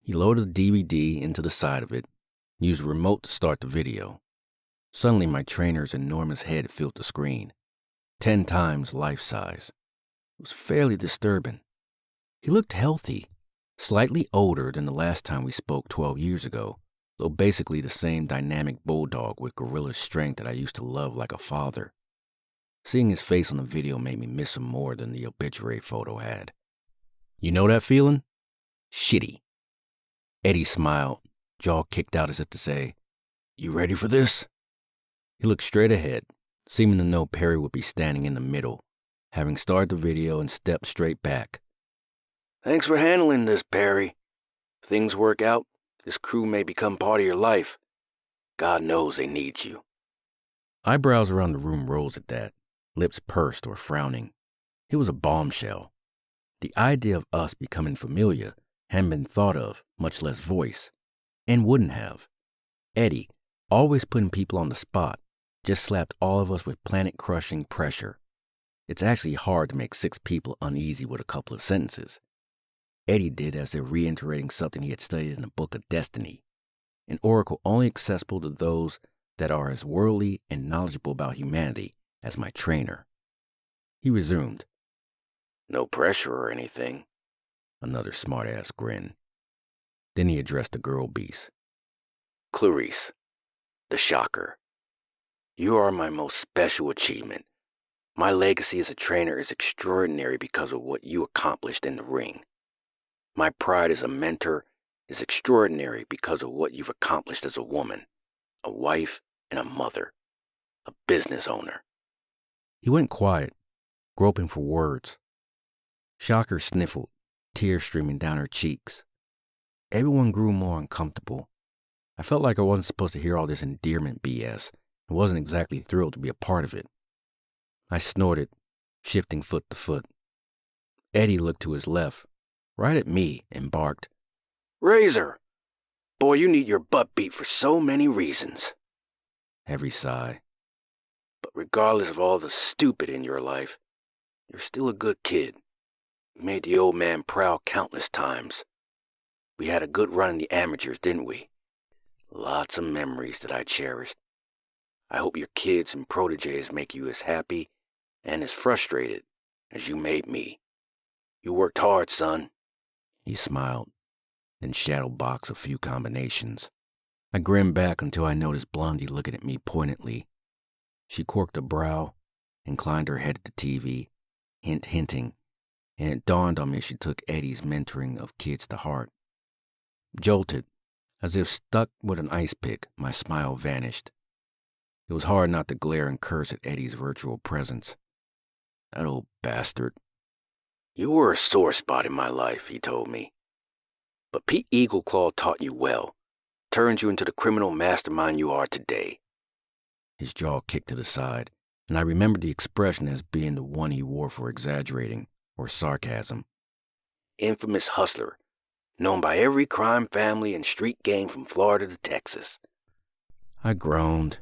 He loaded the DVD into the side of it, used the remote to start the video. Suddenly, my trainer's enormous head filled the screen, 10 times life size. It was fairly disturbing. He looked healthy, slightly older than the last time we spoke 12 years ago, though basically the same dynamic bulldog with gorilla strength that I used to love like a father. Seeing his face on the video made me miss him more than the obituary photo had. You know that feeling? Shitty. Eddy smiled, jaw kicked out as if to say, "You ready for this?" He looked straight ahead, seeming to know Perry would be standing in the middle, having started the video and stepped straight back. "Thanks for handling this, Perry. If things work out, this crew may become part of your life. God knows they need you." Eyebrows around the room rose at that, lips pursed or frowning. It was a bombshell. The idea of us becoming familiar hadn't been thought of, much less voiced, and wouldn't have. Eddy, always putting people on the spot, just slapped all of us with planet-crushing pressure. It's actually hard to make 6 people uneasy with a couple of sentences. Eddy did as if reiterating something he had studied in the Book of Destiny, an oracle only accessible to those that are as worldly and knowledgeable about humanity as my trainer. He resumed. "No pressure or anything." Another smart-ass grin. Then he addressed the girl beast. "Clarice, the shocker. You are my most special achievement. My legacy as a trainer is extraordinary because of what you accomplished in the ring. My pride as a mentor is extraordinary because of what you've accomplished as a woman, a wife, and a mother, a business owner." He went quiet, groping for words. Shocker sniffled, tears streaming down her cheeks. Everyone grew more uncomfortable. I felt like I wasn't supposed to hear all this endearment BS and wasn't exactly thrilled to be a part of it. I snorted, shifting foot to foot. Eddy looked to his left, right at me, and barked, "Razor! Boy, you need your butt beat for so many reasons." Heavy sigh. "But regardless of all the stupid in your life, you're still a good kid. You made the old man proud countless times. We had a good run in the amateurs, didn't we? Lots of memories that I cherished. I hope your kids and proteges make you as happy and as frustrated as you made me. You worked hard, son." He smiled, then shadowboxed a few combinations. I grinned back until I noticed Blondie looking at me pointedly. She corked a brow, inclined her head at the TV, hinting, and it dawned on me she took Eddy's mentoring of kids to heart. Jolted, as if stuck with an ice pick, my smile vanished. It was hard not to glare and curse at Eddy's virtual presence. That old bastard. "You were a sore spot in my life," he told me. "But Pete Eagleclaw taught you well, turned you into the criminal mastermind you are today." His jaw kicked to the side, and I remembered the expression as being the one he wore for exaggerating or sarcasm. "Infamous hustler, known by every crime family and street gang from Florida to Texas." I groaned,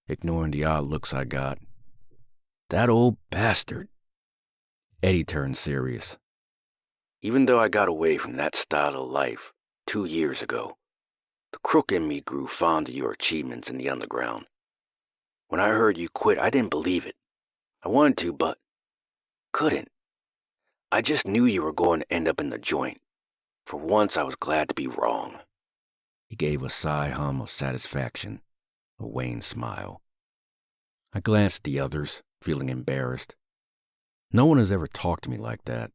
ignoring the odd looks I got. "That old bastard." Eddy turned serious. "Even though I got away from that style of life 2 years ago, the crook in me grew fond of your achievements in the underground. When I heard you quit, I didn't believe it. I wanted to, but couldn't. I just knew you were going to end up in the joint. For once, I was glad to be wrong." He gave a sigh hum of satisfaction, a wan smile. I glanced at the others, feeling embarrassed. No one has ever talked to me like that.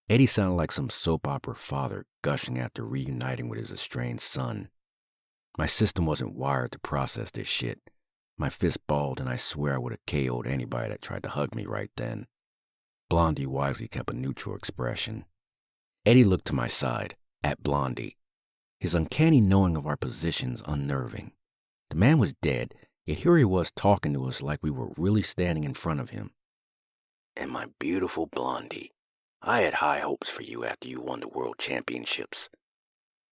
Eddy sounded like some soap opera father gushing after reuniting with his estranged son. My system wasn't wired to process this shit. My fist balled, and I swear I would have KO'd anybody that tried to hug me right then. Blondie wisely kept a neutral expression. Eddy looked to my side, at Blondie. His uncanny knowing of our positions unnerving. The man was dead, yet here he was talking to us like we were really standing in front of him. "And my beautiful Blondie, I had high hopes for you after you won the world championships.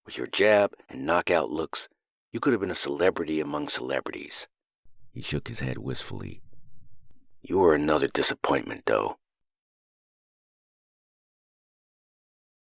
With your jab and knockout looks, you could have been a celebrity among celebrities." He shook his head wistfully. "You were another disappointment, though.